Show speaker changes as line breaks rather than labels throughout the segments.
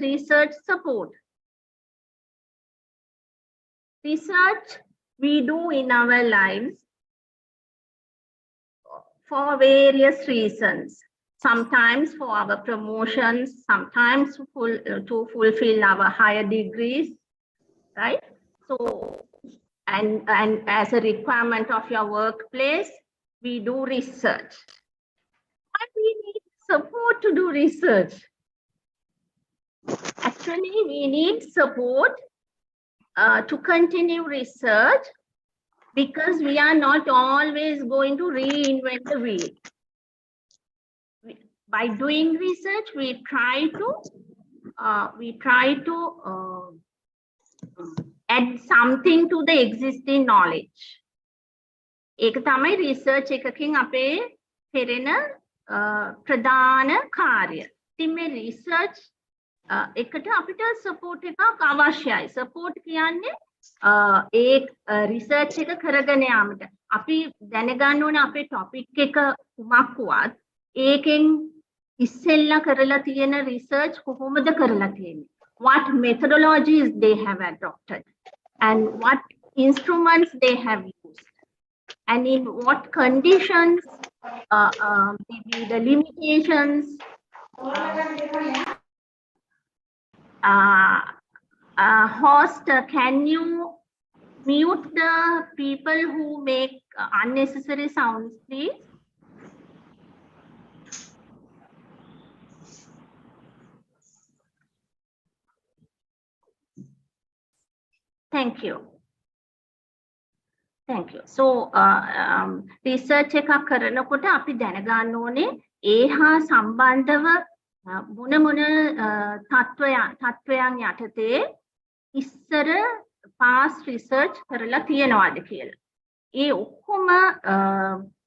research support? Research we do in our lives for various reasons. Sometimes for our promotions, sometimes to fulfill our higher degrees, right? So, and as a requirement of your workplace, we do research. But we need support to do research. Actually, we need support to continue research, because we are not always going to reinvent the wheel. By doing research, we try to add something to the existing knowledge. ඒක තමයි research එකකින් අපේ කෙරෙන ප්‍රධාන කාර්ය. ඉතින් මේ research එකට අපිට support එකක් අවශ්‍යයි. Support කියන්නේ ඒ research එක කරගෙන යාමට අපි දැනගන්න ඕනේ අපේ topic එක කුමක් වුවත් ඒකෙන් ඉස්සෙල්ලා කරලා තියෙන research කොහොමද කරලා තියෙන්නේ, what methodologies they have adopted and what instruments they have used and in what conditions, maybe the limitations. Host, can you mute the people who make unnecessary sounds, please? Thank you. Thank you. So, research එකක් කරනකොට අපි දැනගන්න ඕනේ ඒ හා සම්බන්ධව මොන මොන තත්වයන් යටතේ ඉස්සර past research කරලා තියනවාද කියලා. ඒ ඔක්කොම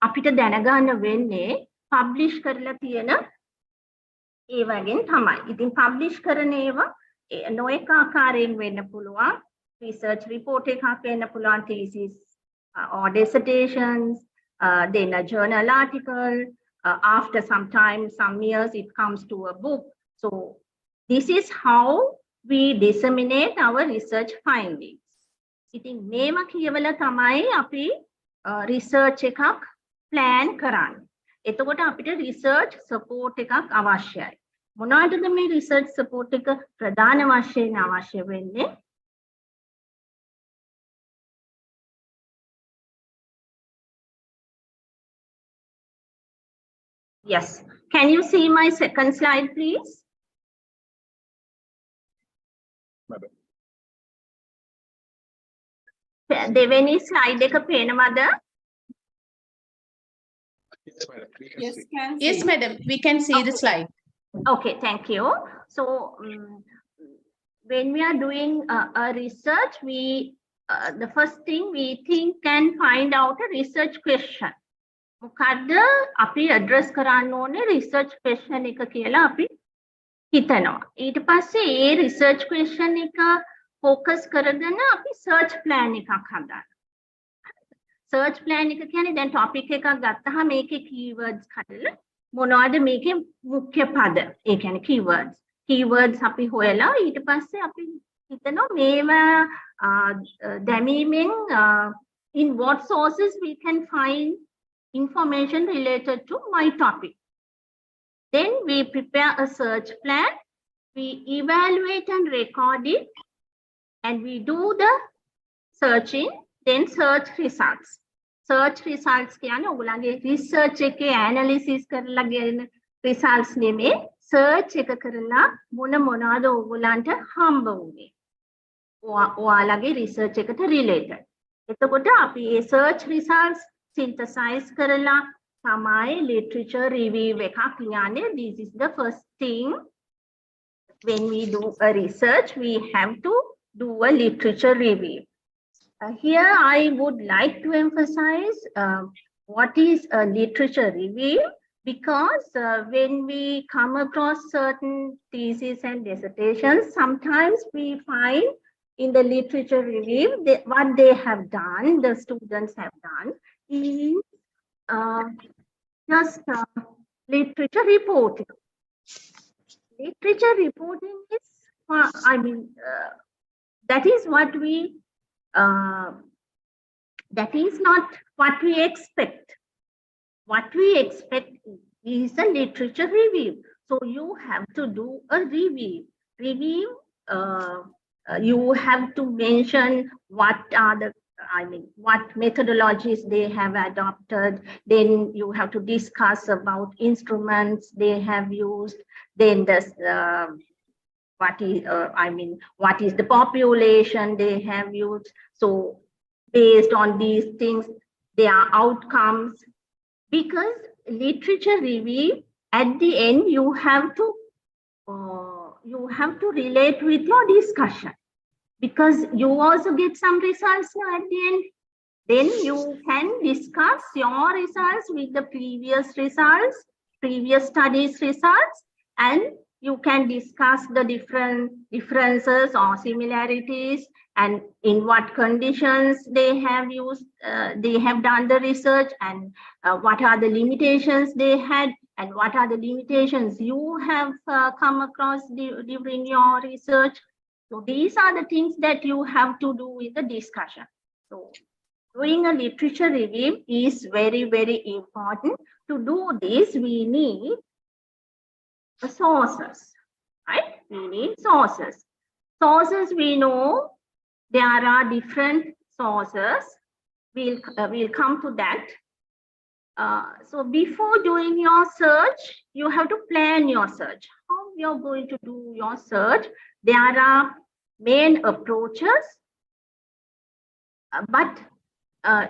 අපිට දැනගන්න වෙන්නේ publish කරලා තියෙන ඒවගෙන් තමයි. ඉතින් publish කරන ඒවා නොඑක ආකාරයෙන් වෙන්න පුළුවන්. Research report එකක් වෙන්න පුළුවන්, thesis or dissertations, then a journal article. After some time, some years, it comes to a book. So this is how we disseminate our research findings. ඉතින් මේව කියවලා තමයි අපි research එකක් plan කරන්නේ. එතකොට අපිට research support එකක් අවශ්‍යයි. මොනවටද මේ research support එක ප්‍රධාන වශයෙන් අවශ්‍ය වෙන්නේ? Yes. Can you see my second slide, please? Deveni slide එක පේනවද?
Yes, madam. We can see the slide.
Okay, thank you. So, when we are doing a research, the first thing we think and find out a research question. මොකද්ද අපි address කරන්න ඕනේ research question එක කියලා අපි හිතනවා. ඊට පස්සේ ඒ research question එක focus කරගෙන අපි search plan එකක් හදනවා. search plan එක කියන්නේ දැන් topic එකක් ගත්තාම මේකේ keywords හදලා මොනවද මේකේ මුඛ්‍ය පද, ඒ කියන්නේ keywords අපි හොයලා ඊට පස්සේ අපි හිතනවා මේවා දැමීමෙන් in what sources we can find information related to my topic. Then we prepare a search plan, we evaluate and record it, and we do the searching, then search results. Search results කියන්නේ ඔයගොල්ලන්ගේ research එකේ analysis කරලා ගෙන results නෙමෙයි, search එක කරලා මොනවද ඔයගොල්ලන්ට හම්බ වුනේ. ඔයාලගේ research එකට related. එතකොට අපි මේ search results synthesize කරලා තමයි literature review එකක් ලියන්නේ. This is the first thing. When we do a research, we have to do a literature review. Here I would like to emphasize what is a literature review, because when we come across certain theses and dissertations, sometimes we find in the literature review what they have done, the students have done, is just literature reporting. Literature reporting is that is what we, that is not what we expect. What we expect is a literature review. So you have to do a review. You have to mention what are the, what methodologies they have adopted. Then you have to discuss about instruments they have used. Then what is the population they have used. So based on these things, their outcomes. Because literature review, at the end, you have to relate with your discussion, because you also get some results now at the end. Then you can discuss your results with the previous results, previous studies results, and you can discuss the differences or similarities, and in what conditions they have used, they have done the research, and what are the limitations they had, and what are the limitations you have come across during your research. So these are the things that you have to do with the discussion. So doing a literature review is very, very important. To do this, we need sources, right? We need sources. Sources, we know there are different sources. We'll come to that. So before doing your search, you have to plan your search. How you're going to do your search? There are main approaches, but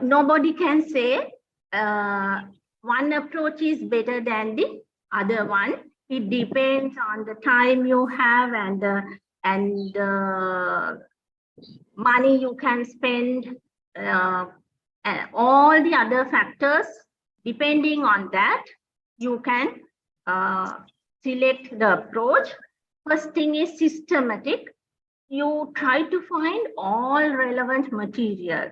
nobody can say one approach is better than the other one. It depends on the time you have and money you can spend, and all the other factors. Depending on that, you can select the approach. First thing is systematic. You try to find all relevant material.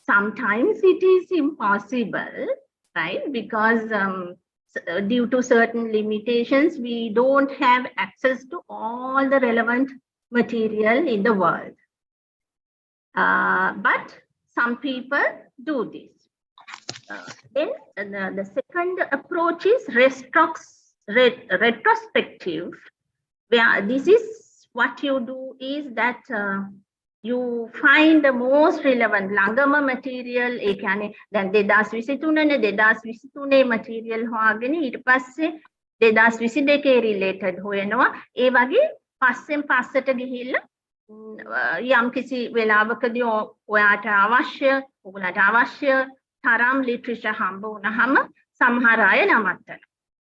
Sometimes it is impossible, right? Because due to certain limitations, we don't have access to all the relevant material in the world. But some people do this. Then the second approach is retrospective, where this is what you do is that you find the most relevant ළඟම material, ඒ කියන්නේ දැන් 2023 material හොයාගෙන ඊට පස්සේ 2022 related හොයනවා. ඒ වගේ පස්සෙන් පස්සට ගිහිල්ලා යම් කිසි වෙලාවකදී ඔයාට ඔයගලට අවශ්‍ය තරම් literature හම්බ වුණාම සමහර අය නවත්තනවා.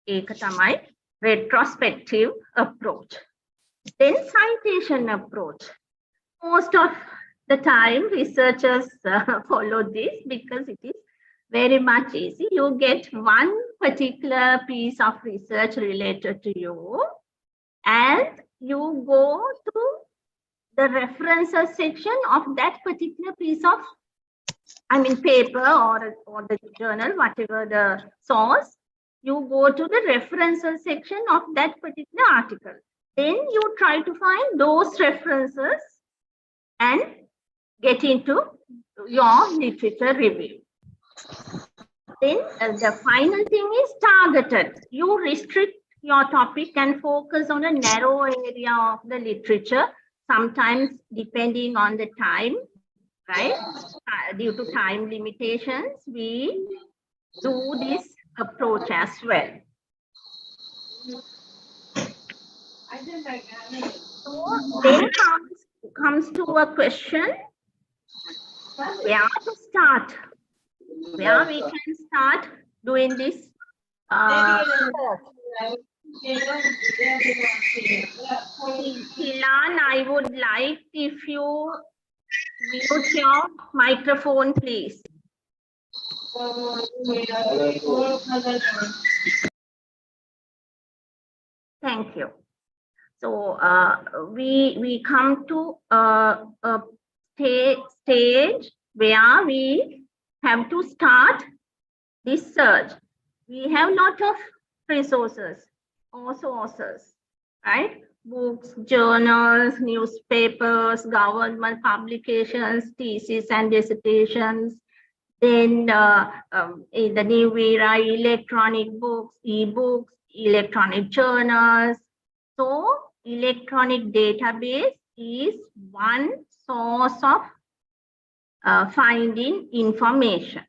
ඒක තමයි retrospective approach. Then citation approach. Most of the time researchers follow this because it is very much easy. You get one particular piece of research related to you and you go to the references section of that particular piece of, paper or the journal, whatever the source. You go to the references section of that particular article. Then you try to find those references and get into your literature review. Then the final thing is targeted. You restrict your topic and focus on a narrow area of the literature, sometimes depending on the time, right? Due to time limitations, we do this approach as well. So then comes to a question, where to start? Where we can start doing this Tilan, I would like if you mute your microphone, please. Thank you. So we come to a stage where we have to start this search. We have a lot of resources or sources, right? books, journals, newspapers, government publications, theses and dissertations. Then in the new era, electronic books, e-books, electronic journals. So electronic database is one source of finding information.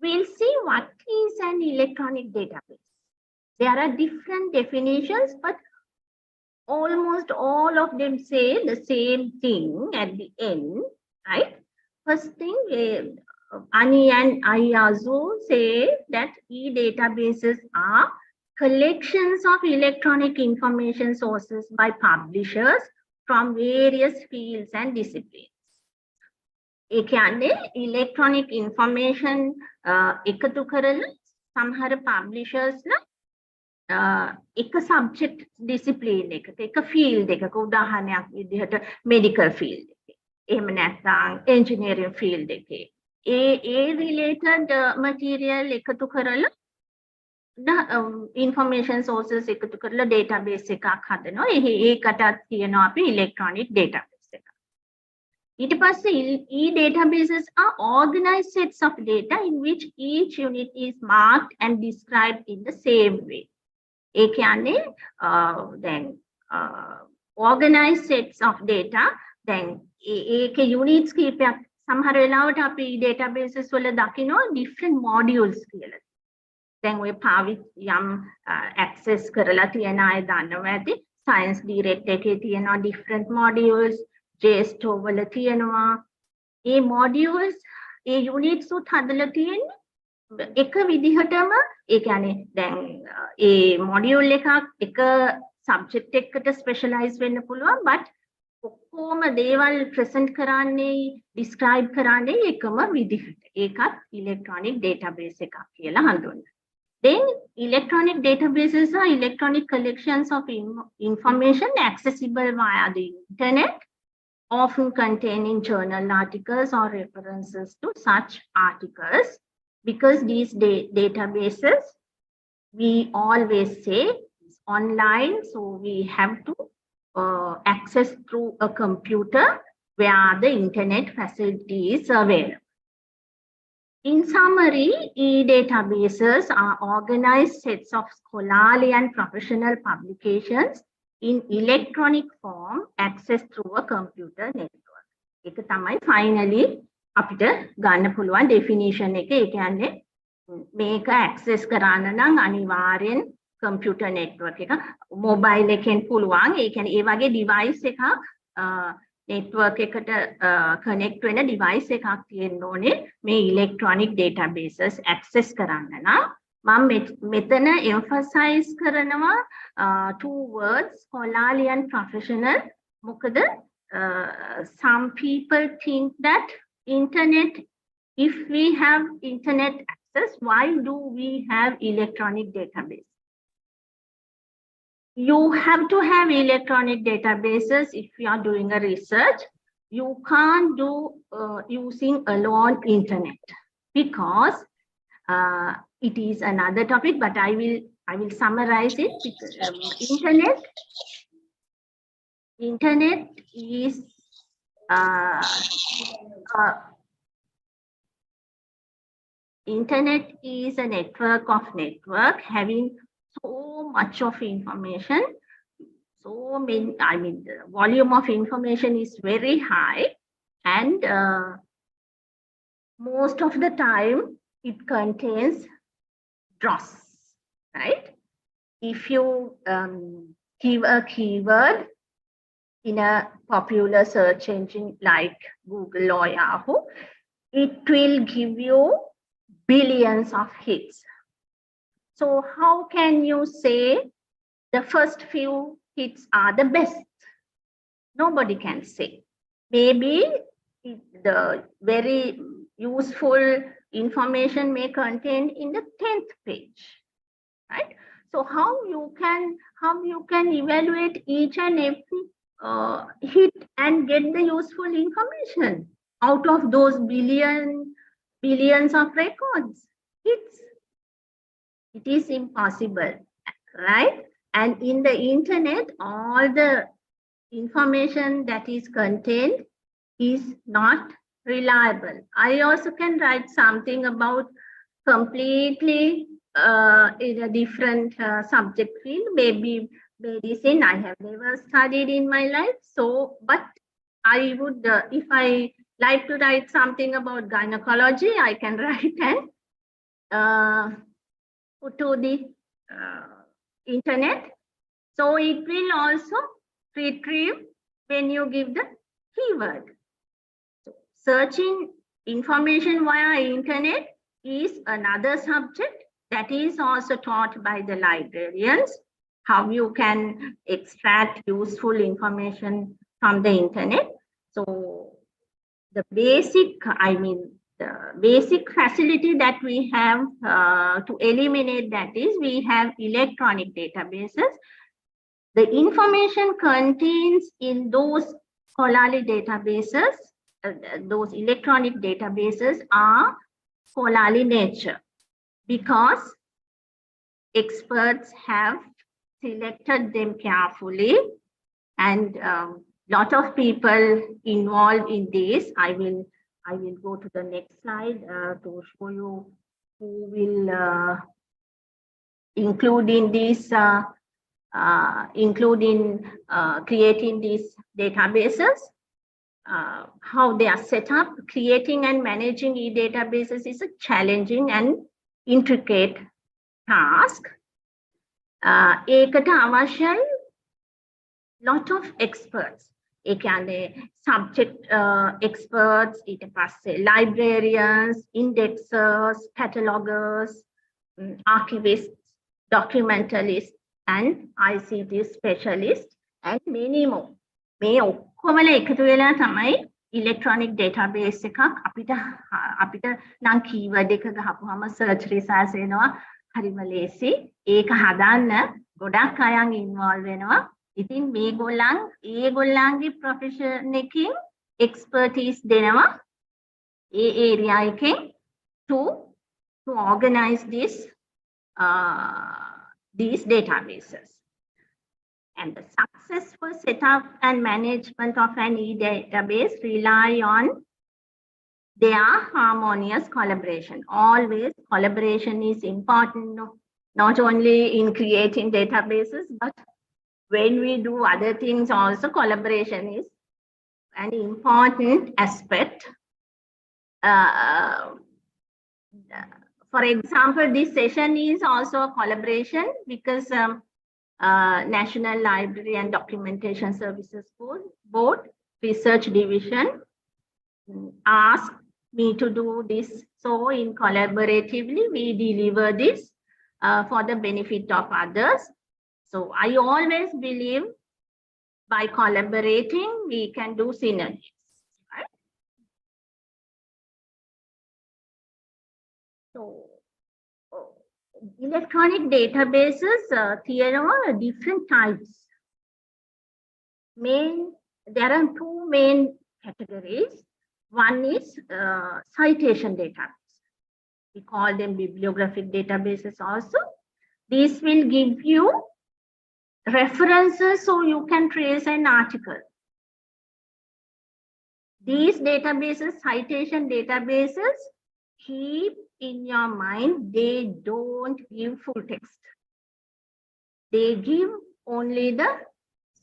We'll see what is an electronic database. There are different definitions, but almost all of them say the same thing at the end, right? First thing, Ani and Ayazu say that e-databases are collections of electronic information sources by publishers from various fields and disciplines. ඒ කියන්නේ electronic information එකතු කරලා සමහර publishersලා එක subject discipline එකක එක field එකක උදාහරණයක් විදිහට medical field එකේ එහෙම නැත්නම් engineering field එකේ ඒ related material එකතු කරලා information sources එකතු කරලා database එකක් හදනවා ඒකටත් කියනවා අපි electronic database එක. ඊට පස්සේ e-databases are organized sets of data in which each unit is marked and described in the same way. ඒ කියන්නේ then organized sets of data then ඒකේ units කීපයක් සමහර වෙලාවට අපි databases වල දකිනවා different modules කියලා. දැන් ඔය යම් access කරලා තියෙන අය දන්නවා ඇති science direct එකේ තියෙනවා different modules JSTOR වල තියෙනවා ඒ modules ඒ units උත් හදලා තියෙන්නේ එක විදිහටම ඒ කියන්නේ දැන් ඒ module එකක් එක subject එකකට specialize වෙන්න පුළුවන් but ඔක්කොම දේවල් present කරන්නේ describe කරන්නේ එකම විදිහට ඒකත් electronic database එකක් කියලා හඳුන්වනවා. Then electronic databases are electronic collections of information accessible via the internet, often containing journal articles or references to such articles. Because these databases, we always say is online, so we have to access through a computer where the internet facility is available. In summary, e-databases are organized sets of scholarly and professional publications in electronic form accessed through a computer network. ඒක තමයි finally අපිට ගන්න පුළුවන් definition එක. ඒ කියන්නේ මේක access කරන්න නම් අනිවාර්යෙන් computer network එක mobile එකෙන් පුළුවන්. ඒ කියන්නේ ඒ වගේ device එකක් network එකට connect වෙන device එකක් තියෙන්න ඕනේ මේ electronic databases access කරන්න නම්. මම මෙතන emphasize කරනවා two words scholarly and professional. මොකද some people think that internet, if we have internet access, why do we have electronic database? You have to have electronic databases if you are doing a research. You can't do using alone internet because it is another topic, but I will summarize it. Internet is internet is a network of network having so much of information, so many, I mean the volume of information is very high and most of the time it contains dross, right? If you give a keyword in a popular search engine like Google or Yahoo, it will give you billions of hits. So how can you say the first few hits are the best? Nobody can say. Maybe the very useful information may contain in the 10th page, right? So how you can evaluate each and every hit and get the useful information out of those billions of records? It is impossible. right? And in the internet, all the information that is contained is not reliable. I also can write something about completely in a different subject field, maybe medicine. I have never studied in my life. So, but I would, if I like to write something about gynecology, I can write and put to the internet. So it will also retrieve when you give the keyword. So searching information via internet is another subject that is also taught by the librarians, how you can extract useful information from the internet. So the basic, the basic facility that we have to eliminate that is we have electronic databases. The information contains in those scholarly databases, those electronic databases are scholarly nature because experts have selected them carefully, and lot of people involved in this. I will go to the next slide to show you who will include in this, creating these databases. How they are set up. Creating and managing e-databases is a challenging and intricate task. ඒකට අවශ්‍යයි lot of experts. ඒ කියන්නේ subject experts, ඊට පස්සේ librarians, indexers, catalogers, archivists, documentalists, and ICT specialists, and many more. මේ ඔක්කොමල එකතු වෙලා තමයි electronic database එකක් අපිට නම් keyword එක ගහපුවම search results එනවා හරිම ලේසි. ඒක හදන්න ගොඩක් අයන් involve වෙනවා. ඉතින් ඒගොල්ලන්ගේ profession එකකින් expertise දෙනවා ඒ area එකෙන් to organize these databases. And the successful setup and management of an e-database rely on their harmonious collaboration. Always collaboration is important, not only in creating databases, but when we do other things also, collaboration is an important aspect. For example, this session is also a collaboration because National Library and Documentation Services Board Research Division asked me to do this. So in collaboratively, we deliver this for the benefit of others. So I always believe by collaborating, we can do synergies. Right? So electronic databases, there are different types. There are two main categories. One is citation database. We call them bibliographic databases also. These will give you references so you can trace an article. These databases, citation databases, keep in your mind, they don't give full text. They give only the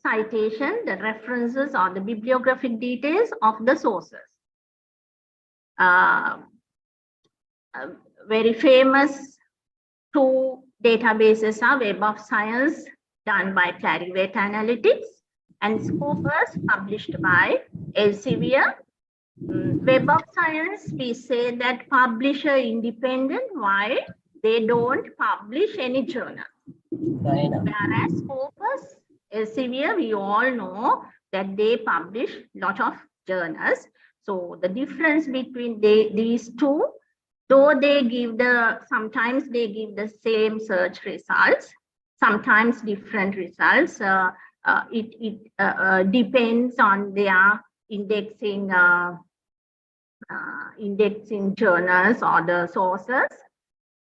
citation, the references, or the bibliographic details of the sources. Very famous two databases are Web of Science, done by Clarivate Analytics, and Scopus, published by Elsevier. Web of Science, we say that publisher independent. Why? They don't publish any journal. Whereas Scopus, Elsevier, we all know that they publish a lot of journals. So the difference between these two, though they give sometimes they give the same search results, sometimes different results. It depends on their indexing journals or the sources.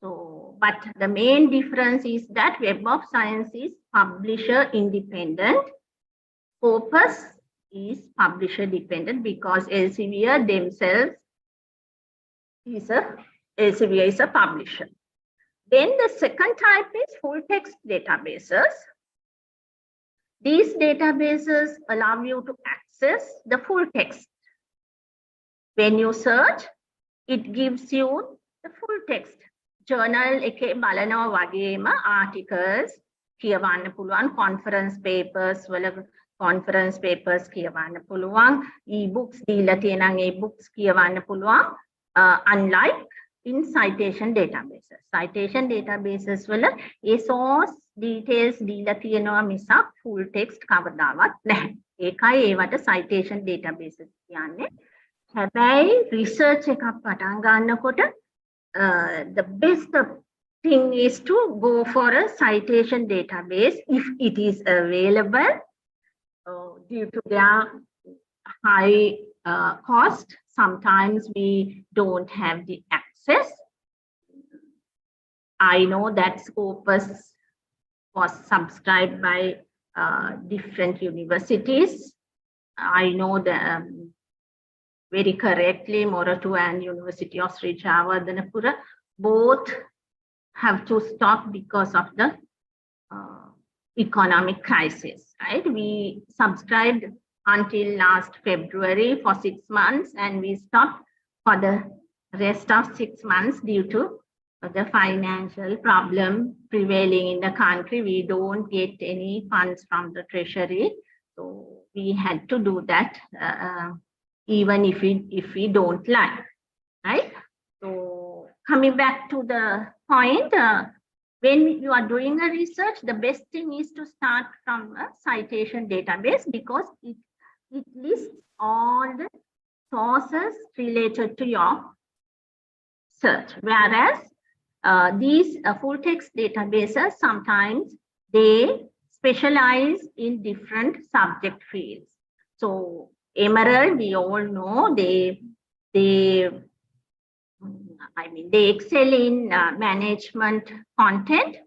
So, but the main difference is that Web of Science is publisher independent. Scopus is publisher dependent because Elsevier themselves is a publisher. Then the second type is full text databases. These databases allow you to access the full text. When you search, it gives you the full text. Journal එකේ බලනවා වගේම articles කියවන්න පුළුවන්, conference papers කියවන්න පුළුවන්, e-books දීලා තියෙනම් e-books කියවන්න පුළුවන්, unlike in citation databases. Citation databases වල ඒ source details දීලා තියෙනවා මිසක් full text කවදාවත් නැහැ. ඒකයි ඒවට citation databases කියන්නේ. හැබැයි research එකක් පටන් ගන්නකොට the best thing is to go for a citation database if it is available due to their high cost. Sometimes we don't have the access. I know that Scopus was subscribed by different universities. I know that very correctly, Moratu and University of Sri Chavardhanapura both have to stop because of the economic crisis, right? We subscribed until last February for 6 months and we stopped for the rest of 6 months due to the financial problem prevailing in the country. We don't get any funds from the treasury. So we had to do that even if we don't like, right? So coming back to the point, when you are doing a research, the best thing is to start from a citation database because it lists all the sources related to your search. Whereas these full text databases, sometimes they specialize in different subject fields. So Emerald, we all know they excel in management content,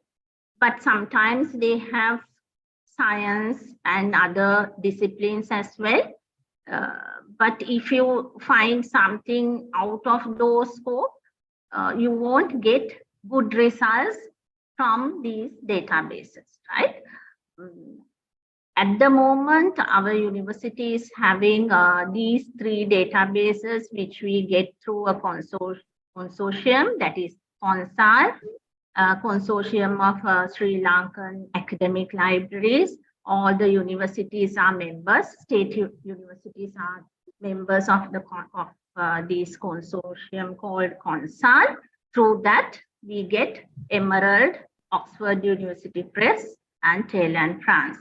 but sometimes they have science and other disciplines as well. But if you find something out of those scope, you won't get good results from these databases, right? At the moment, our university is having these 3 databases, which we get through a consortium, that is CONSAL, consortium of Sri Lankan academic libraries. All the universities are members, state universities are members of this consortium called CONSAL. Through that, we get Emerald, Oxford University Press, and Taylor and France.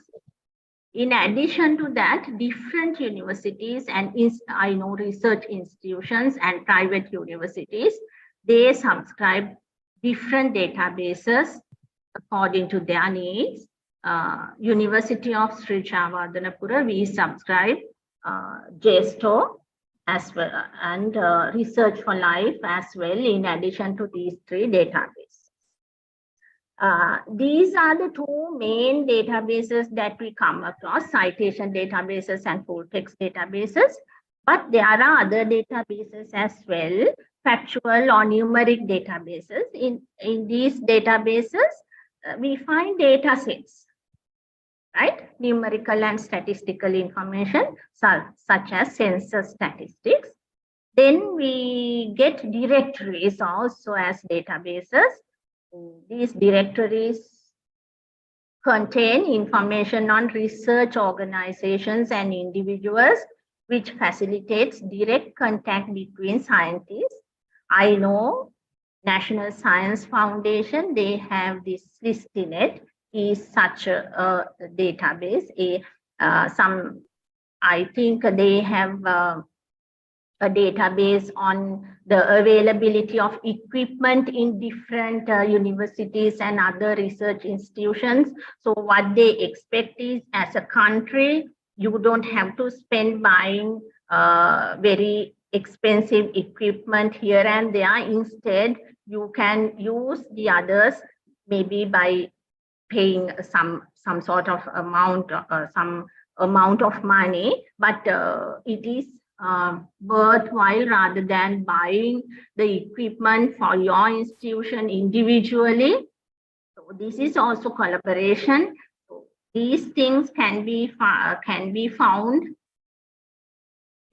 In addition to that, different universities and I know research institutions and private universities, they subscribe different databases according to their needs. University of Sri Chavardhanapura, we subscribe JSTOR as well and Research for Life as well, in addition to these 3 databases. These are the 2 main databases that we come across, citation databases and full text databases. But there are other databases as well, factual or numeric databases. In these databases, we find data sets, right? Numerical and statistical information, such as census statistics. Then we get directories also as databases. These directories contain information on research organizations and individuals, which facilitates direct contact between scientists. I know National Science Foundation, they have this list in it, is such a database. I think they have a database on the availability of equipment in different universities and other research institutions. So what they expect is, as a country, you don't have to spend buying very expensive equipment here and there. Instead, you can use the others maybe by paying some sort of amount, some amount of money, but it is worthwhile rather than buying the equipment for your institution individually. So this is also collaboration. So these things can be found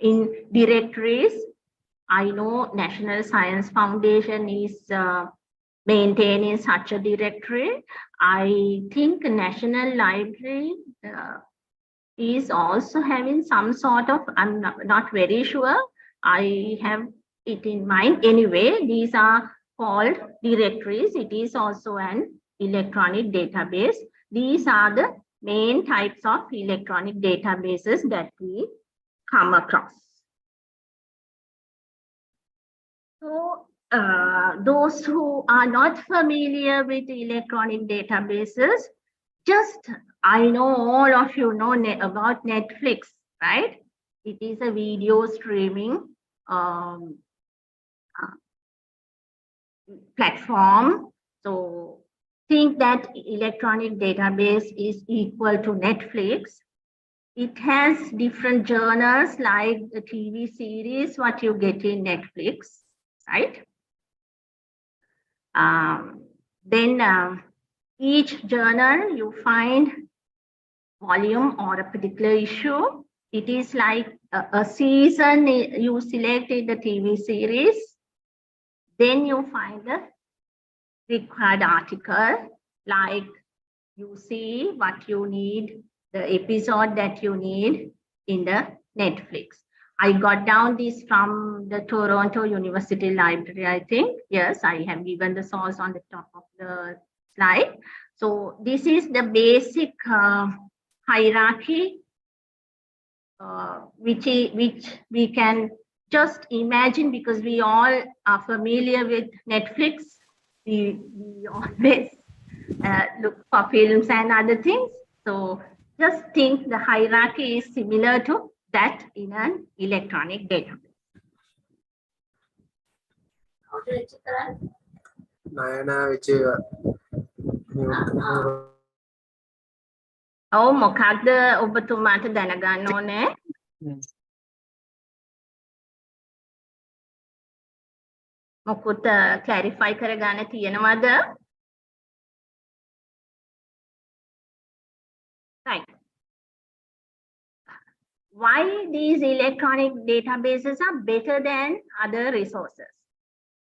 in directories. I know National Science Foundation is maintaining such a directory. I think National Library is also having some sort of, I'm not very sure. I have it in mind. Anyway, these are called directories. It is also an electronic database. These are the main types of electronic databases that we come across. So those who are not familiar with electronic databases, I know all of you know about Netflix, right? It is a video streaming platform. So think that electronic database is equal to Netflix. It has different genres like the TV series, what you get in Netflix, right? Then each genre you find volume or a particular issue. It is like a season you selected the TV series. Then you find the required article, like you see what you need, the episode that you need in the Netflix. I got down this from the Toronto University Library, I think. Yes, I have given the source on the top of the slide. So this is the basic hierarchy, which we can just imagine, because we all are familiar with Netflix. We always look for films and other things. So just think the hierarchy is similar to that in an electronic database. Oh, මොකක්ද ඔබතුමාට දැනගන්න ඕනේ? මොකුත් clarify කරගන්න තියෙනවද? Right. Why these electronic databases are better than other resources?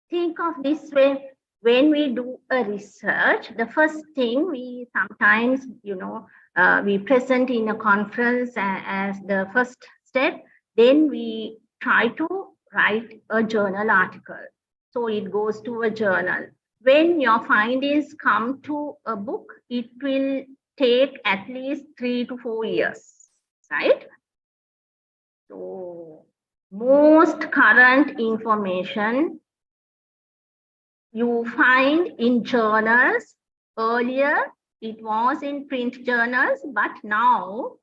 Think of this way. When we do a research, the first thing we sometimes, we present in a conference as the first step, then we try to write a journal article. So it goes to a journal. When your findings come to a book, it will take at least 3 to 4 years, right? So most current information you find in journals. Earlier, it was in print journals, but now,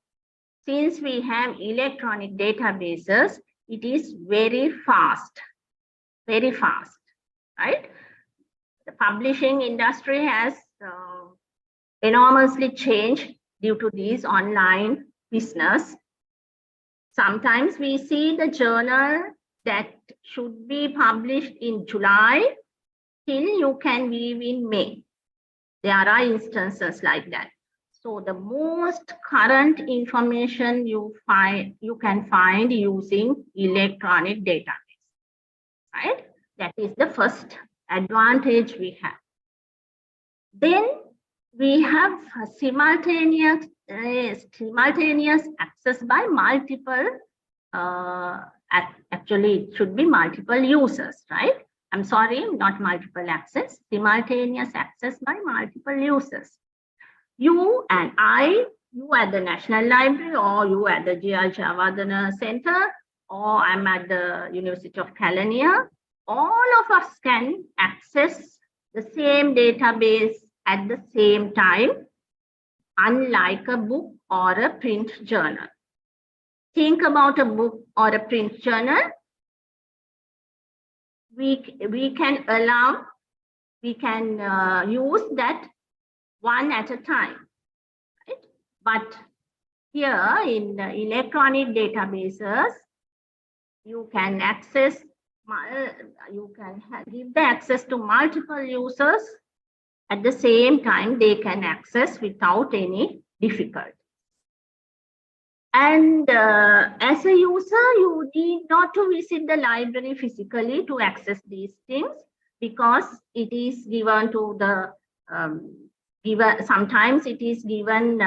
since we have electronic databases, it is very fast, right? The publishing industry has enormously changed due to this online business. Sometimes we see the journal that should be published in July, till you can leave in May. There are instances like that. So the most current information you can find using electronic database, right? That is the first advantage we have. Then we have simultaneous access by multiple, actually it should be multiple users, right? I'm sorry, not multiple access, simultaneous access by multiple users. You and I, you at the National Library, or you at the G.R. Javadana Center, or I'm at the University of Kelaniya, all of us can access the same database at the same time, unlike a book or a print journal. Think about a book or a print journal. we can allow, we can use that one at a time, right? But here in electronic databases, you can access, you can give the access to multiple users at the same time. They can access without any difficulty. And as a user, you need not to visit the library physically to access these things, because it is given to the sometimes it is given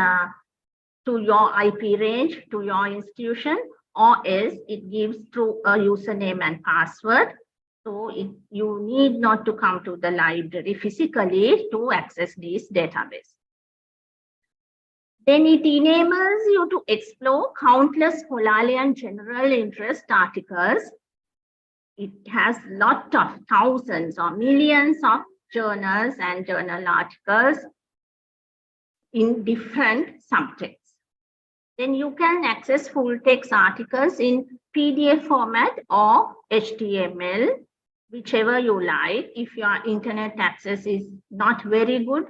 to your IP range, to your institution, or else it gives through a username and password. So you need not to come to the library physically to access these databases. Then it enables you to explore countless scholarly and general interest articles. It has lots of thousands or millions of journals and journal articles in different subjects. Then you can access full text articles in PDF format or HTML, whichever you like. If your internet access is not very good,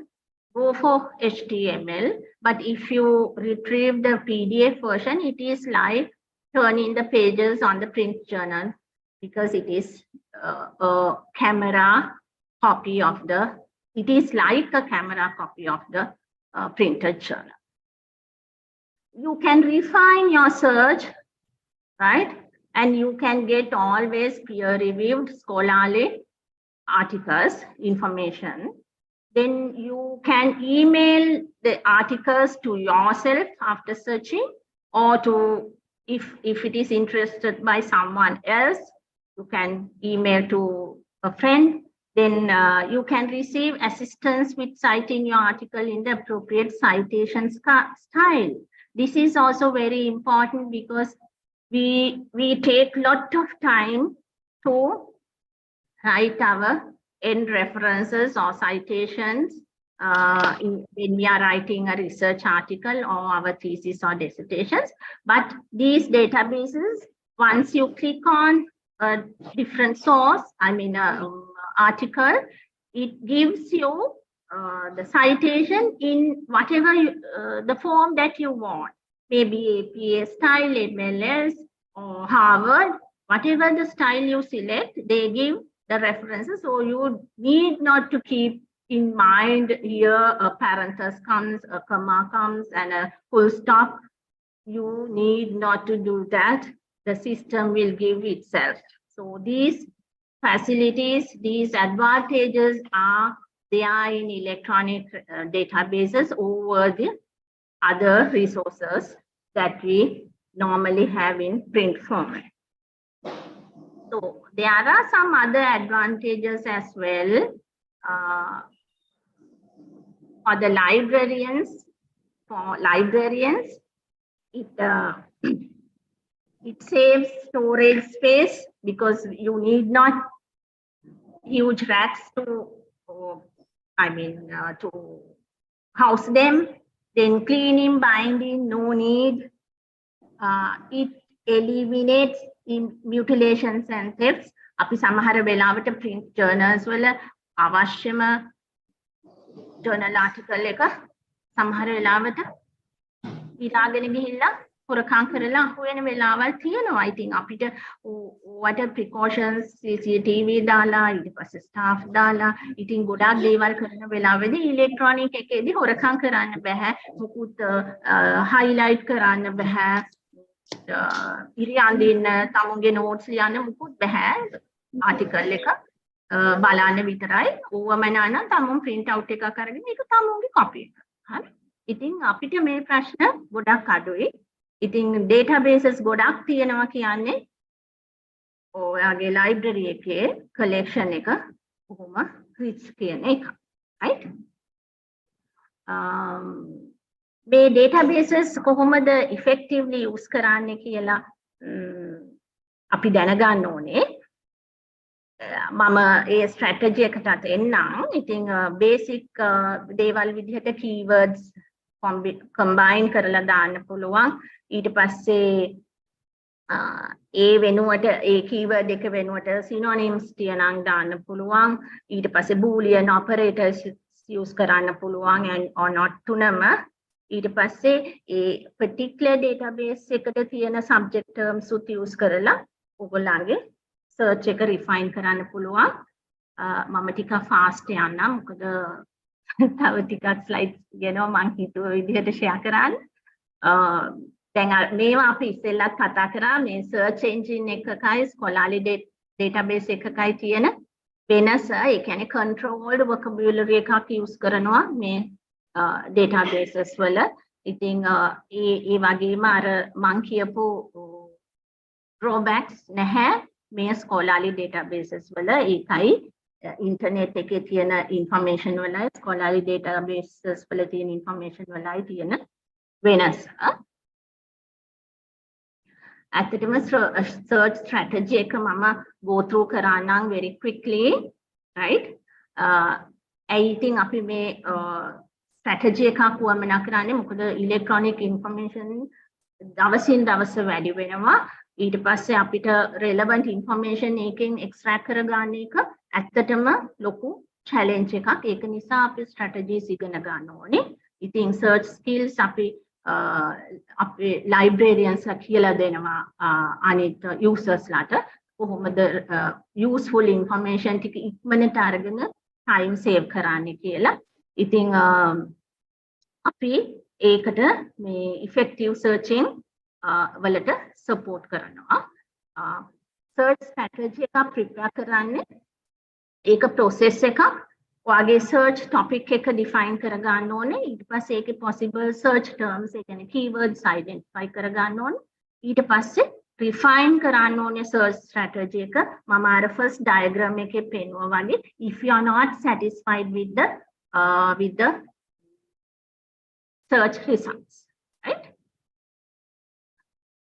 go for HTML. But if you retrieve the PDF version, it is like turning the pages on the print journal, because it is a camera copy of the, it is like a camera copy of the printed journal. You can refine your search, right? And you can get always peer-reviewed scholarly articles, information. Then you can email the articles to yourself after searching, or to, if it is interested by someone else, you can email to a friend. Then you can receive assistance with citing your article in the appropriate citation style. This is also very important, because we take a lot of time to write our end references or citations when we are writing a research article or our thesis or dissertations. But these databases, once you click on a different source, article, it gives you the citation in whatever the form that you want, maybe APA style, MLS, or Harvard, whatever the style you select, they give the references. So you need not to keep in mind here a parenthesis comes, a comma comes, and a full stop. You need not to do that. The system will give itself. So these facilities, these advantages are there in electronic databases over the other resources that we normally have in print format. So there are some other advantages as well for the librarians. For librarians, it saves storage space, because you need not huge racks to house them. Then cleaning, binding, no need. It eliminates mutilations and thefts. අපි සමහර වෙලාවට print journals වල අවශ්‍යම journal article එක සමහර වෙලාවට ඉරාගෙන ගිහිල්ලා හොරකම් කරලා අහුවෙන වෙලාවල් තියෙනවා. ඉතින් අපිට what precautions CCTV දාලා ඊට පස්සේ staff දාලා ඉතින් ගොඩාක් දේවල් කරන වෙලාවෙදී electronic එකේදී හොරකම් කරන්න බෑ. මුකුත් highlight කරන්න බෑ. ඉරියන්දින්න තමුන්ගේ notes ලියන්න මුකුත් බෑ. article එක බලන්න විතරයි. ඕවමනා නම් තමුන් print out එකක් අරගෙන ඒක තමුන්ගේ copy එක. හරි. ඉතින් අපිට මේ ප්‍රශ්න ගොඩක් අඩුයි. ඉතින් databases ගොඩක් තියෙනවා කියන්නේ ඔයාගේ library එකේ collection එක කොහොම rich කියන එක. right? මේ databases කොහොමද effectively use කරන්නේ කියලා අපි දැනගන්න ඕනේ. මම ඒ strategy එකටත් එන්නම්. ඉතින් basic දේවල් විදිහට keywords combine කරලා දාන්න පුළුවන්. ඊට පස්සේ ඒ වෙනුවට ඒ keyword එක වෙනුවට synonyms තියනං දාන්න පුළුවන්. ඊට පස්සේ boolean operators use කරන්න පුළුවන් and or not තුනම. ඊට පස්සේ ඒ particular database එකට තියෙන subject terms උත් use කරලා ඔයගොල්ලන්ගේ search එක refine කරන්න පුළුවන්. මම ටිකක් fast යන්නම් මොකද තව ටිකක් slides ගෙනවා මම හිතුව විදිහට share කරන්න. දැන් මේවා අපි ඉස්සෙල්ලත් කතා කරා මේ search engine එකකයි scholarly database එකකයි තියෙන වෙනස. ඒ කියන්නේ controlled vocabulary එකක් use කරනවා මේ databases වල. ඉතින් ඒ වගේම අර මං කියපු drawbacks නැහැ මේ scholarly databases වල. ඒකයි internet එකේ තියෙන information වලයි scholarly databases වල තියෙන information වලයි තියෙන වෙනස. ඇත්තටම search strategy එක මම go through කරන්නම් very quickly, right? ඇයි ඉතින් අපි මේ strategy එකක් වමනා කරන්නේ මොකද electronic information දවසින් දවස වැඩි වෙනවා. ඊට පස්සේ අපිට relevant information එකෙන් extract කරගන්න එක ඇත්තටම ලොකු challenge එකක්. ඒක නිසා අපි strategies ඉගෙන ගන්න ඕනේ. ඉතින් search skills අපි අපේ librarians කියලා දෙනවා අනිත් users ලාට කොහොමද useful information ටික ඉක්මනට අරගෙන time save කරන්නේ කියලා. ඉතින් අපි ඒකට මේ effective searching වලට support කරනවා. search strategy එක prepare කරන්නේ ඒක process එකක්. ඔයාගේ search topic එක define කරගන්න ඕනේ. ඊට පස්සේ ඒකේ possible search terms ඒ කියන්නේ keywords identify කරගන්න ඕනේ. ඊට පස්සේ refine කරන්න ඕනේ search strategy එක. මම අර first diagram එකේ පෙන්වුවා වගේ if you are not satisfied with the search results, right?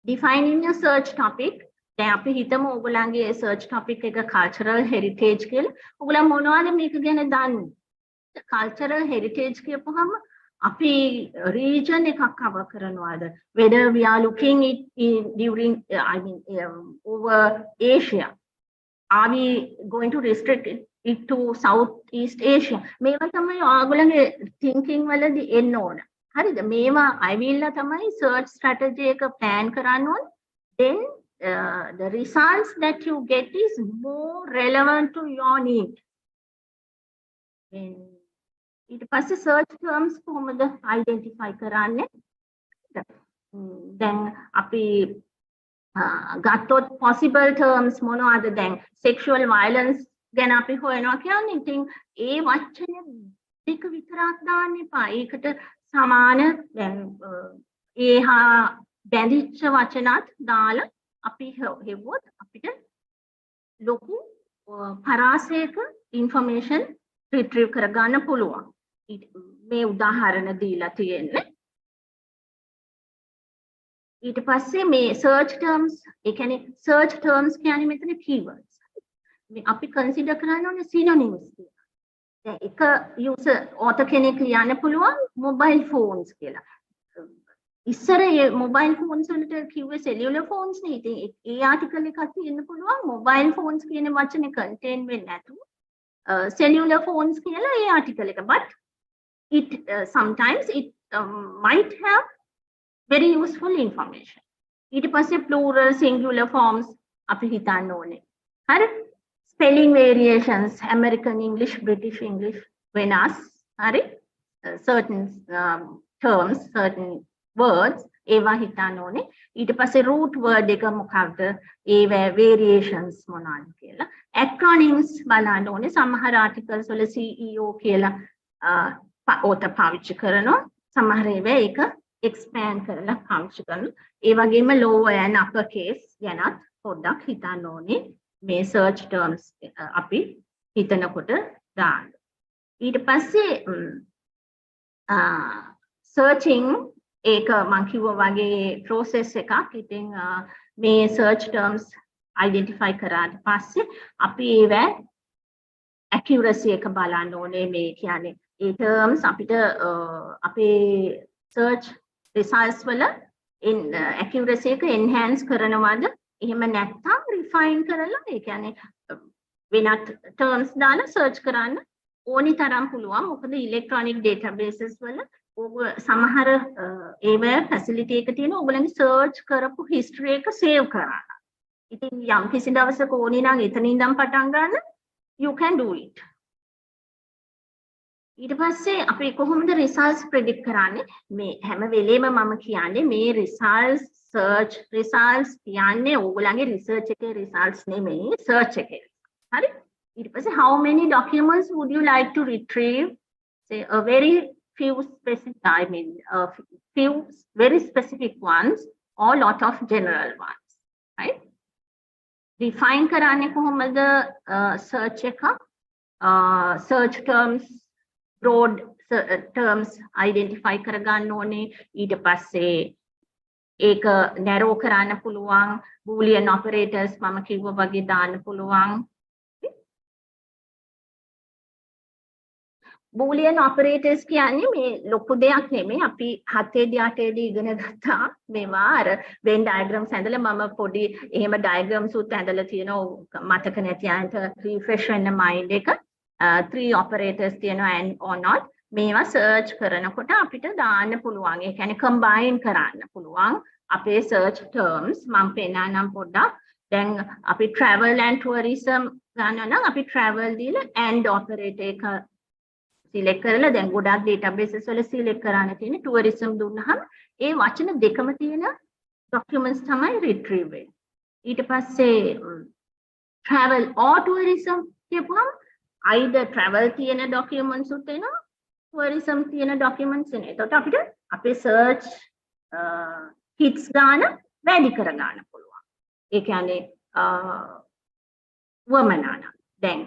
Defining your search topic. දැන් අපි හිතමු ඔයගොල්ලන්ගේ search topic එක cultural heritage කියලා. ඔයගොල්ලන් මොනවද මේක ගැන දන්නේ? cultural heritage කියපුවහම අපි region එකක් cover කරනවාද? Whether we are looking it during over Asia. Are we going to restrict it to Southeast Asia? මේවා තමයි ඔයගොල්ලන්ගේ thinking වලදී එන්න ඕන. හරිද? මේවා අවිල්ලා තමයි search strategy එක plan කරන්න ඕන. Then the results that you get is more relevant to your need. ඊට පස්සේ search terms කොහොමද identify කරන්නේ? දැන් අපි ගත්තොත් possible terms මොනවද? දැන් sexual violence ගැන අපි හොයනවා කියන්නේ ඉතින් ඒ වචනේ දෙක විතරක් දාන්න එපා. ඒකට සමාන දැන් ඒහා බැඳිච්ච වචනත් දාලා අපි හෙව්වොත් අපිට ලොකු පරාසයක information retrieve කරගන්න පුළුවන්. මේ උදාහරණ දීලා තියෙන්නේ. ඊට පස්සේ මේ search terms ඒ කියන්නේ search terms කියන්නේ මෙතන keywords. මේ අපි consider කරන්න ඕනේ synonyms කියලා. දැන් එක user author කෙනෙක් ලියන්න පුළුවන් mobile phones කියලා. ඉස්සර මේ mobile phones වලට කිව්වේ cellular phones නේ. ඉතින් ඒ article එකක් තියෙන්න පුළුවන් mobile phones කියන වචනේ contain වෙන්නේ නැතුව cellular phones කියලා ඒ article එක. But it sometimes it might have very useful information. ඊට පස්සේ plural singular forms අපි හිතන්න ඕනේ. හරි? spelling variations American English British English වෙනස්. හරි? certain terms certain words ඒවා හිතන්න ඕනේ. ඊට පස්සේ root word එක මොකක්ද? ඒවා variations මොනවාද කියලා. acronyms බලන්න ඕනේ. සමහර articles වල CEO කියලා author පාවිච්චි කරනවා. සමහර ඒවා ඒක expand කරලා පාවිච්චි කරනවා. ඒ වගේම lower and upper case ගැනත් පොඩ්ඩක් හිතන්න ඕනේ. මේ search terms අපි හිතනකොට දාන්න. ඊට පස්සේ searching ඒක මම කිව්වා වගේ process එකක්. ඉතින් මේ search terms identify කරාට පස්සේ අපි ඒවා accuracy එක බලන්න ඕනේ. මේ කියන්නේ ඒ terms අපිට අපේ search results වල accuracy එක enhance කරනවද එහෙම නැත්නම් refine කරලා ඒ කියන්නේ වෙනත් terms දාලා search කරන්න ඕනි තරම් පුළුවන් මොකද electronic databases වල ඕක සමහර ඒවැ facility එක තියෙන ඕගොල්ලන්ගේ search කරපු history එක save කරන්න. ඉතින් යම් කිසි දවසක ඕනි නම් එතන ඉඳන් පටන් ගන්න you can do it. ඊට පස්සේ අපි කොහොමද results predict කරන්නේ මේ හැම වෙලේම මම කියන්නේ මේ results search results කියන්නේ ඕගොල්ලන්ගේ research එකේ results නෙමෙයි search එකේ. හරි? ඊට පස්සේ how many documents would you like to retrieve? Say a very few very specific ones or lot of general ones. Right? Define කරන්නේ කොහොමද search එක search terms broad terms identify කරගන්න ඕනේ ඊට පස්සේ ඒක narrow කරන්න පුළුවන් boolean operators මම කිව්වා වගේ දාන්න පුළුවන් boolean operators කියන්නේ මේ ලොකු දෙයක් නෙමෙයි අපි 7 දී 8 දී ඉගෙන ගත්තා මේවා අර Venn diagrams ඇඳලා මම පොඩි එහෙම diagrams උත් ඇඳලා තියෙනවා මතක නැති අයට refresh වෙන්න mind එක 3 operators තියෙනවා and or not මේවා search කරනකොට අපිට දාන්න පුළුවන් ඒ කියන්නේ combine කරන්න පුළුවන් අපේ search terms මම පෙන්නනම් පොඩ්ඩක් දැන් අපි travel and tourism ගන්නවා නම් අපි travel දීලා and operator එක select කරලා දැන් ගොඩක් databases වල select කරන්න තියෙන tourism දුන්නාම ඒ වචන දෙකම තියෙන documents තමයි retrieve වෙන්නේ ඊට පස්සේ travel or tourism කියපුවම either travel තියෙන documents උත් එනවා tourism තියෙන documents එනවා එතකොට අපිට අපේ search hits ගන්න වැඩි කර ගන්න පුළුවන් ඒ කියන්නේ වමනාන දැන්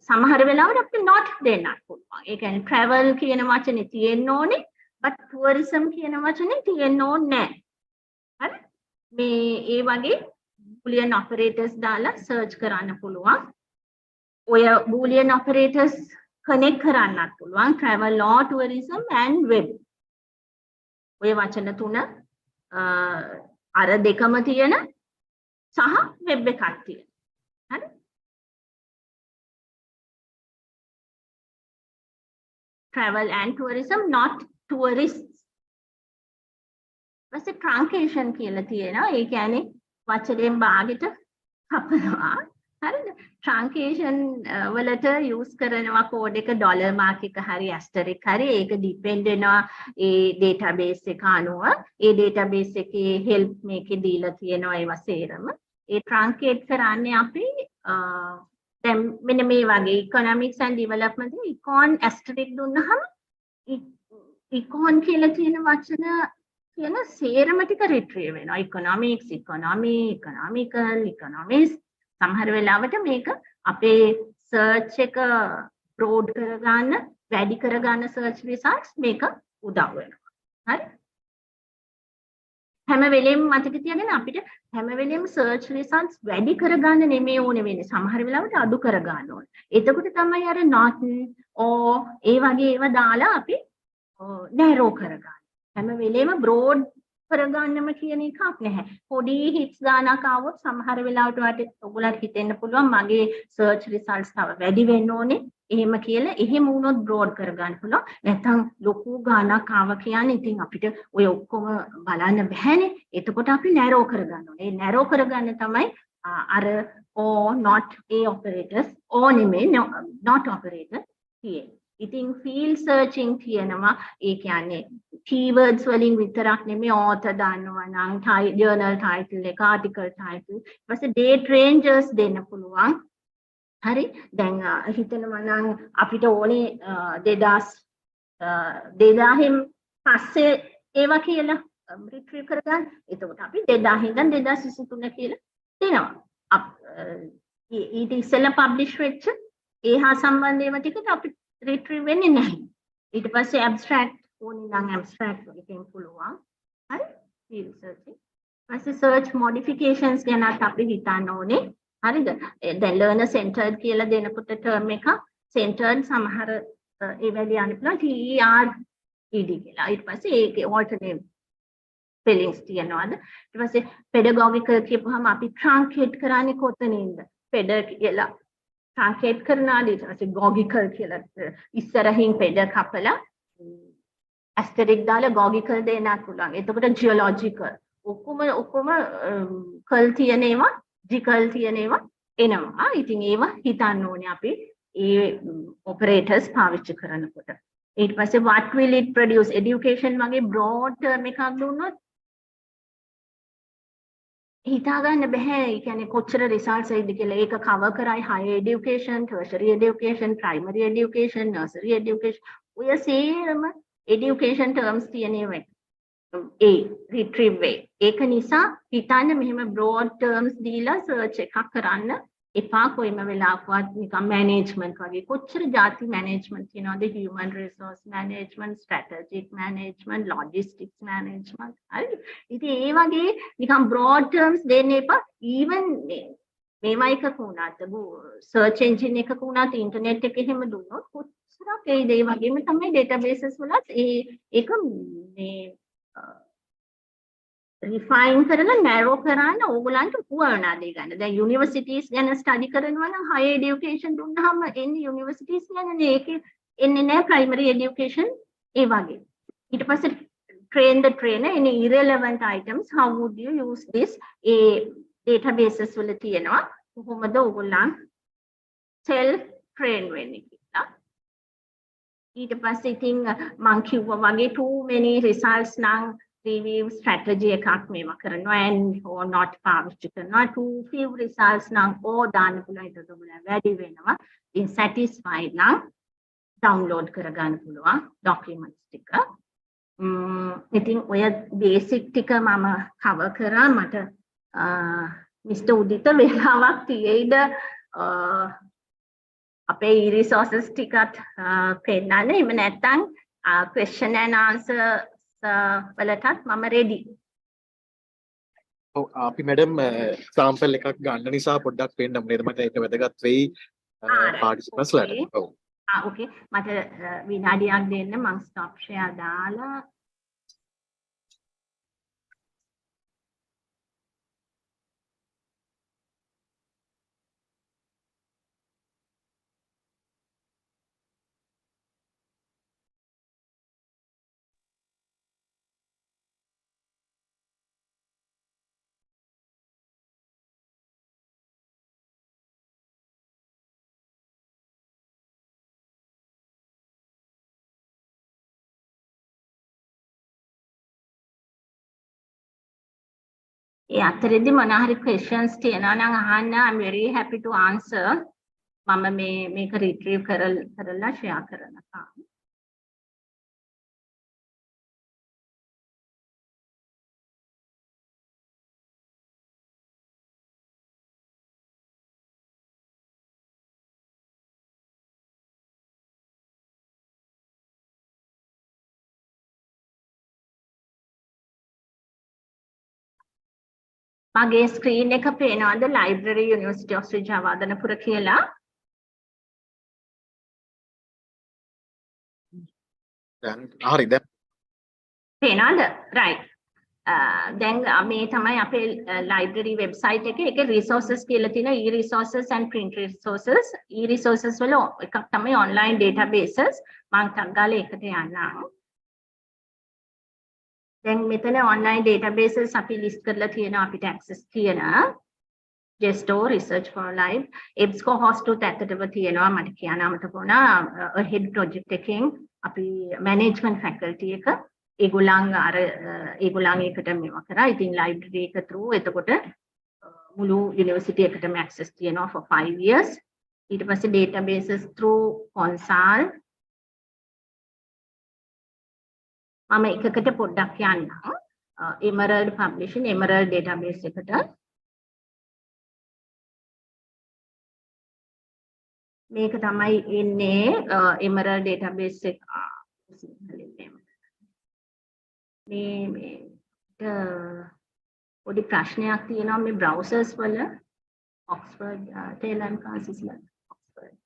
සමහර වෙලාවට අපිට not දෙන්නත් පුළුවන් ඒ කියන්නේ travel කියන වචනේ තියෙන්න ඕනේ but tourism කියන වචනේ තියෙන්න ඕනේ නැහැ හරි මේ ඒ වගේ boolean operators දාලා search කරන්න පුළුවන් ඔය boolean operators connect කරන්නත් පුළුවන් travel or tourism and web ඔය වචන තුන අර දෙකම තියෙන සහ web එකක් තියෙන හරි travel and tourism not tourists ඊපස්සේ truncation කියලා තියෙනවා ඒ කියන්නේ වචනයෙන් භාගයට කපනවා හරිද truncation වලට use කරනවා code එක dollar mark එක හරි asterisk හරි ඒක depend වෙනවා ඒ database එක අනුව ඒ database එකේ help මේකේ දීලා තියෙනවා ඒවා සේරම ඒ truncate කරන්නේ අපි දැන් මෙන්න මේ වගේ economics and development econ asterisk දුන්නාම econ කියලා තියෙන වචන කියන සේරම ටික retrieve වෙනවා economics economy economical economics සමහර වෙලාවට මේක අපේ search එක broad කරගන්න වැඩි කරගන්න search results මේක උදව් වෙනවා හරි හැම වෙලෙම මතක තියාගන්න අපිට හැම වෙලෙම search results වැඩි කරගන්න නෙමෙයි ඕනේ වෙන්නේ සමහර වෙලාවට අඩු කරගන්න ඕනේ එතකොට තමයි අර not or ඒ වගේ ඒවා දාලා අපි narrow කරගන්න හැම වෙලෙම broad කරගන්නම කියන එකක් නැහැ පොඩි hits ගානක් ආවොත් සමහර වෙලාවට ඔයගොල්ලන්ට හිතෙන්න පුළුවන් මගේ search results තව වැඩි වෙන්න ඕනේ එහෙම කියලා එහෙම වුණොත් broad කරගන්න පුළුවන් නැත්නම් ලොකු ගානක් ආව කියන්නේ ඉතින් අපිට ඔය ඔක්කොම බලන්න බැහැනේ එතකොට අපි narrow කරගන්න ඕනේ ඒ narrow කරගන්න තමයි අර or not a operators or නෙමෙයි not operator තියෙන්නේ ඉතින් field searching කියනවා ඒ කියන්නේ keywords වලින් විතරක් නෙමෙයි author දන්නවා නම් journal title එක article title ඊපස්සේ date ranges දෙන්න පුළුවන් හරි දැන් හිතනවා නම් අපිට ඕනේ 2000න් පස්සේ ඒවා කියලා retrieve කරගන්න එතකොට අපි 2000 ඉඳන් 2023 කියලා දෙනවා ඊට ඉස්සෙල්ලා publish වෙච්ච ඒ හා සම්බන්ධ ඒවා ටිකට අපි retrieve වෙන්නේ නැහැ ඊට පස්සේ abstract ඕනේ නම් abstract එකෙන් පුළුවන් හරි field searching ඊපස්සේ search modifications ගැනත් අපි හිතන්න ඕනේ හරිද දැන් learner centered කියලා දෙනකොට term එක centered සමහර ඒ වැඩි යන්න පුළුවන් TERED කියලා ඊට පස්සේ ඒකේ alternate spellings තියනවාද ඊට පස්සේ pedagogical කියපුවාම අපි truncate කරන්නේ කොතනින්ද ped කියලා truncate කරනවා ඊට පස්සේ gogical කියලා ඉස්සරහින් ped කපලා asterisk දාලා gogical දෙන්නත් පුළුවන් එතකොට geological ඔක්කොම කල් තියෙන ඒවා jical තියෙන ඒවා එනවා ඉතින් ඒවා හිතන්න ඕනේ අපි ඒ operators පාවිච්චි කරනකොට ඊට පස්සේ what will it produce education වගේ broad term එකක් දුන්නොත් හිතා ගන්න බෑ ඒ කියන්නේ කොච්චර results එයිද කියලා ඒක cover කරයි higher education tertiary education primary education nursery education ඔය සේරම education terms තියෙන ඒවා retrieve way ඒක නිසා හිතන්න මෙහෙම broad terms දීලා search එකක් කරන්න එපා කොයිම වෙලාවකවත් නිකන් management වගේ කොච්චර ಜಾති management තියෙනවද human resource management strategic management logistics management හරි ඉතින් ඒ වගේ නිකන් broad terms දෙන්න එපා even මේවා එකක වුණාට search engine එකක වුණාට internet එකේ එහෙම දුන්නොත් කොච්චරක් ඒ දේ වගේම තමයි databases වලත් ඒක මේ refine කරලා narrow කරන්න ඕගොල්ලන්ට පුවරනා දෙය ගන්න. දැන් universities ගැන study කරනවා නම් higher education දුන්නාම එන්නේ universities ගැනනේ ඒකේ එන්නේ නැහැ primary education ඒ වගේ. ඊට පස්සේ train the trainer any irrelevant items how would you use this A databases වල තියෙනවා. කොහොමද ඕගොල්ලන් self train වෙන්නේ කියලා. ඊට පස්සේ ඉතින් මං කිව්වා වගේ too many results නම් review strategy එකක් මේවා කරනවා and or not පාවිච්චි කරනවා too few results නම් or දාන්න පුළුවන් ඒක තමයි වැඩි වෙනවා in satisfied නම් download කරගන්න පුළුවන් documents ටික ඉතින් ඔය basic ටික මම cover කරා මට Mr. උදිත වෙලාවක් තියෙයිද අපේ e-resources ටිකත් පෙන්නන්න එහෙම නැත්නම් question and answer වලටත් මම ready.
ඔව් අපි මැඩම් sample එකක් ගන්න නිසා පොඩ්ඩක් පෙන්නමු නේද මට ඒක වැදගත් වෙයි participants ලට. ඔව්.
okay මට විනාඩියක් දෙන්න මම stop share දාලා ඒ අතරේදී මොනවා හරි questions තියෙනවා නම් අහන්න I'm very happy to answer මම මේක retrieve කරලා share කරනවා මගේ screen එක පේනවද library university of Sri Javadanapura කියලා
දැන් හරි දැන්
පේනවද right දැන් මේ තමයි අපේ library website එකේ ඒකේ resources කියලා තියෙනවා e-resources and print resources e-resources වල එකක් තමයි online databases මම ටක් ගාලා ඒකට යන්නම් දැන් මෙතන online databases අපි list කරලා තියෙනවා අපිට access තියෙන Gesto research for life EBSCO host උත් ඇත්තටම තියෙනවා මට කියන්න අමතක වුණා ahead project එකෙන් අපි management faculty එක ඒගොල්ලන් ඒකට මේවා කරා ඉතින් library එක through එතකොට මුළු university එකටම access තියෙනවා for 5 years ඊට පස්සේ databases through consult මම එකකට පොඩ්ඩක් යන්නම් Emerald publishing Emerald database එකට මේක තමයි එන්නේ Emerald database එක මේ පොඩි ප්‍රශ්නයක් තියෙනවා මේ browsers වල Oxford Taylor and Francis වල Oxford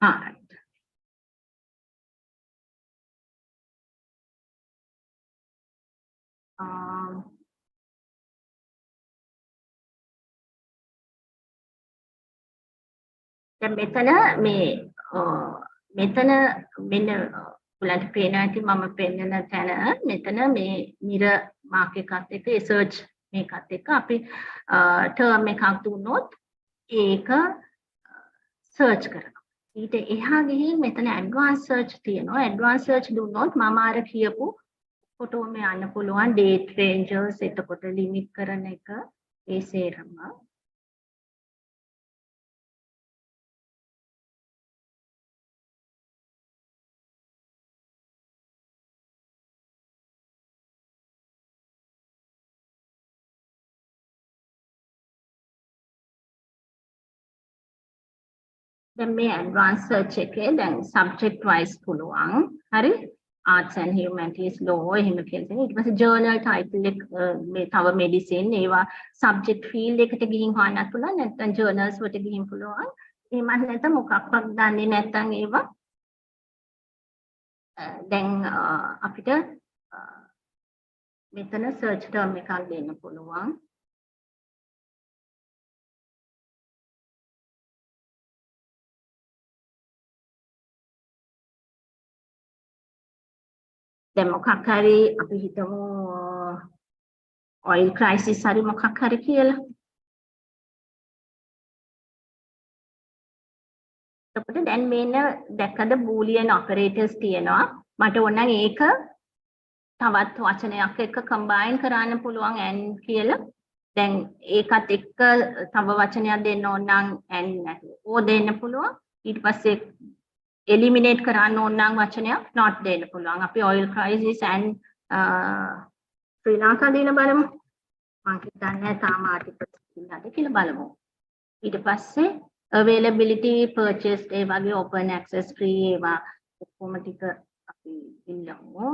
All right. දැන් මෙතන මෙතන මෙන්න ඔයාලට පේනවා ඇති මම පෙන්නන තැන මෙතන මේ මිරර් මාක් එකත් එක්ක ඒ සර්ච් මේකත් එක්ක අපි ටර්ම් එකක් දුන්නොත් ඒක සර්ච් කරනවා. ඊට එහා ගිහින් මෙතන ඇඩ්වාන්ස් සර්ච් තියෙනවා. ඇඩ්වාන්ස් සර්ච් දුන්නොත් මම අර කියපු කොටම යන්න පුළුවන් ඩේට් රේන්ජර්ස් එතකොට ලිමිට් කරන එක ඒ සේරම දැන් මේ ඇඩ්වාන්ස් සර්ච් එකේ දැන් සබ්ජෙක්ට් වයිස් පුළුවන්. හරි? arts and humanities law එහෙම කියලා. ඊට පස්සේ journal title එක මේ තව medicine ඒවා subject field එකට ගිහින් හොයන්නත් පුළුවන්. නැත්නම් journals වලට ගිහින් පුළුවන්. එහෙම නැත්නම් මොකක්වත් දන්නේ නැත්නම් ඒවා දැන් අපිට මෙතන search term එකක් දෙන්න පුළුවන්. දැන් මොකක් හරි අපි හිතමු oil crisis හරි මොකක් හරි කියලා. එතකොට දැන් මේන දැක්කද boolean operators තියෙනවා. මට ඕන නම් ඒක තවත් වචනයක් එක්ක combine කරන්න පුළුවන් and කියලා. දැන් ඒකත් එක්ක තව වචනයක් දෙන්න ඕන නම් and නැතුව o දෙන්න පුළුවන්. ඊට පස්සේ eliminate කරන්න ඕන නම් වචනයක් not දෙන්න පුළුවන්. අපි oil crisis and ශ්‍රී ලංකා දින බලමු. මම හිතන්නේ තාම ආටිකල් ඉන්නද කියලා බලමු. ඊට පස්සේ availability purchased ඒ වගේ open access free ඒවා ඔක්කොම ටික අපි ඉල්ලමු.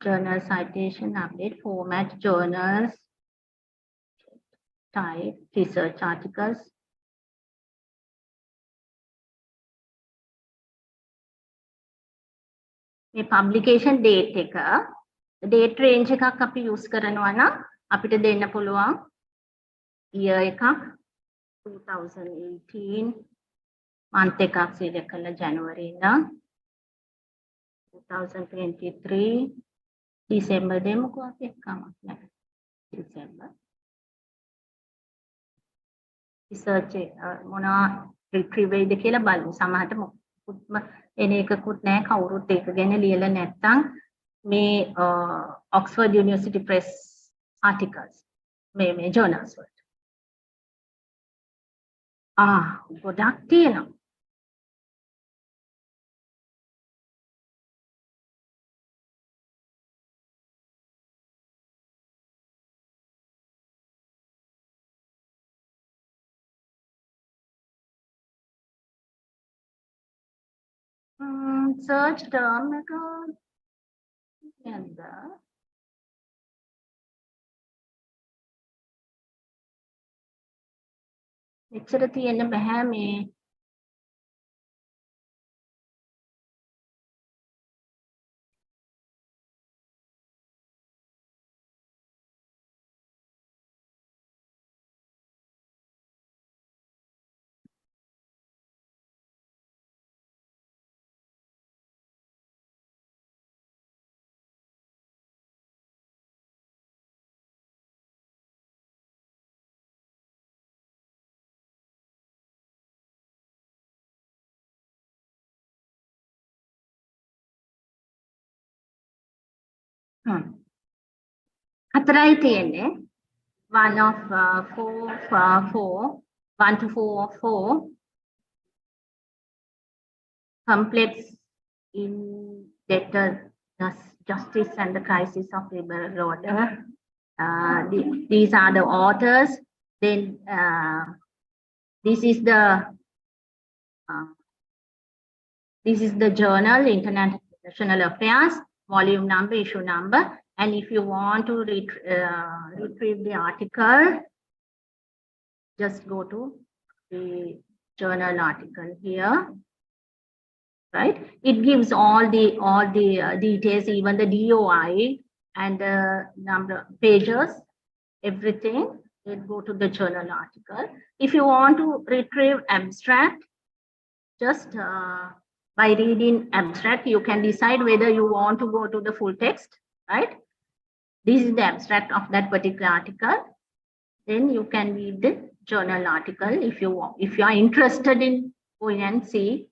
journal citation update format journals type research articles මේ publication date එක date range එකක් අපි use කරනවා නම් අපිට දෙන්න පුළුවන් year එකක් 2018 month එකක් select කරලා January ඉඳන් 2023 December දෙමුකෝ අපි එකමක් නැහැ December research මොනවා retrieve වෙයිද කියලා බලමු සමහරට මොකුත්ම එන එකකුත් නැහැ කවුරුත් ඒක ගැන ලියලා නැත්නම් මේ Oxford University Press articles මේ journals වලට ගොඩක් තියෙනවා search term එක නේද එච්චර තියෙන්න බෑ මේ හතරයි තියෙන්නේ 1 of 1 to 4 complex in debtor justice and the crisis of liberal order. These are the authors. Then this is the journal, International Affairs, volume number, issue number. And if you want to retrieve the article, just go to the journal article here. Right? It gives all the details, even the DOI and the number of pages, everything. We'll go to the journal article. If you want to retrieve abstract, just by reading abstract, you can decide whether you want to go to the full text, right? This is the abstract of that particular article. Then you can read the journal article if you want, if you are interested in going and see.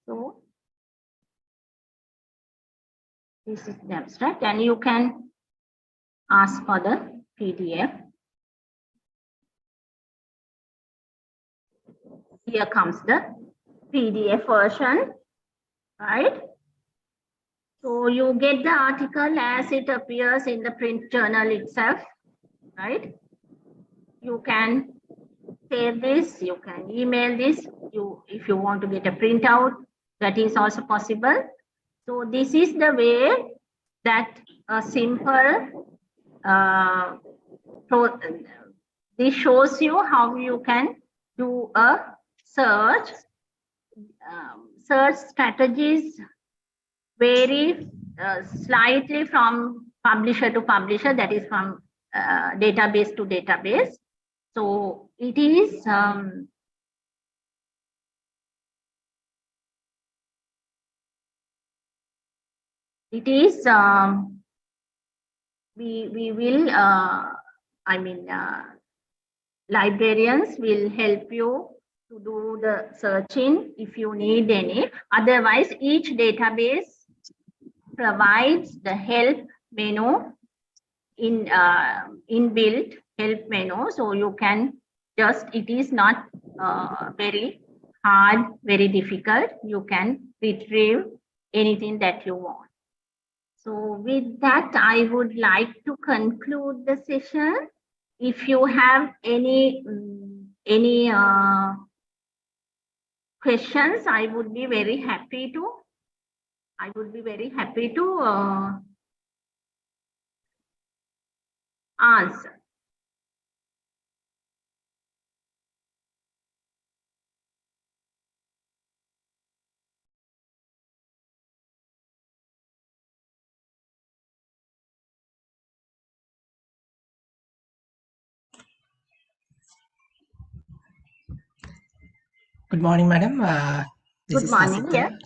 So this is the abstract, and you can ask for the PDF. Here comes the PDF version, right? So you get the article as it appears in the print journal itself, right? You can save this, you can email this. If you want to get a printout, that is also possible. So this is the way that a simple, this shows you how you can do a search. Search strategies vary slightly from publisher to publisher, that is from database to database. So it is we will librarians will help you to do the searching if you need any. Otherwise, each database provides the help menu in inbuilt help menu, so you can just, it is not very hard, very difficult. You can retrieve anything that you want. So with that, I would like to conclude the session. If you have any questions, I would be very happy to answer.
Good morning, madam. This
Good
is
morning.
Hasita.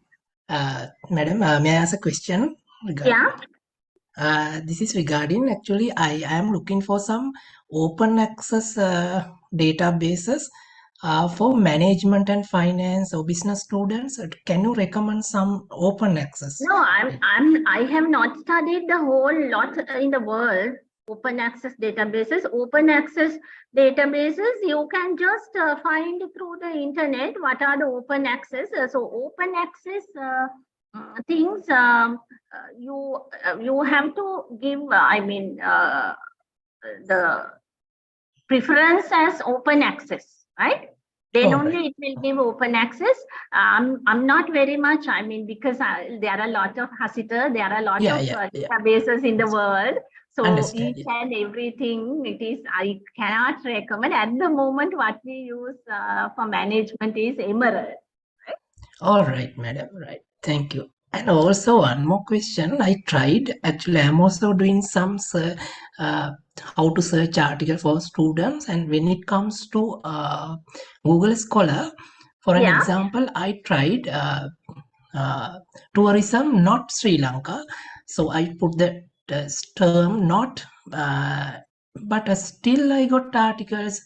Yeah.
Madam, may I ask a question?
Yeah.
This is regarding, actually, I am looking for some open access databases for management and finance or business students. Can you recommend some open access?
No, I have not studied the whole lot in the world. Open access databases. Open access databases, you can just find through the internet what are the open access. So open access things, you have to give, the preference as open access, right? Then only it will give open access. I'm not very much, because there are a lot of Hasita, there are a lot of databases in the world. So each and everything, it is, I cannot recommend. At the moment, what we use for management is Emerald. Right?
All right, madam. Right. Thank you. And also one more question. I tried, actually, I'm also doing some how to search article for students. And when it comes to Google Scholar, for an example, I tried tourism, not Sri Lanka. So I put the term not, but still I got articles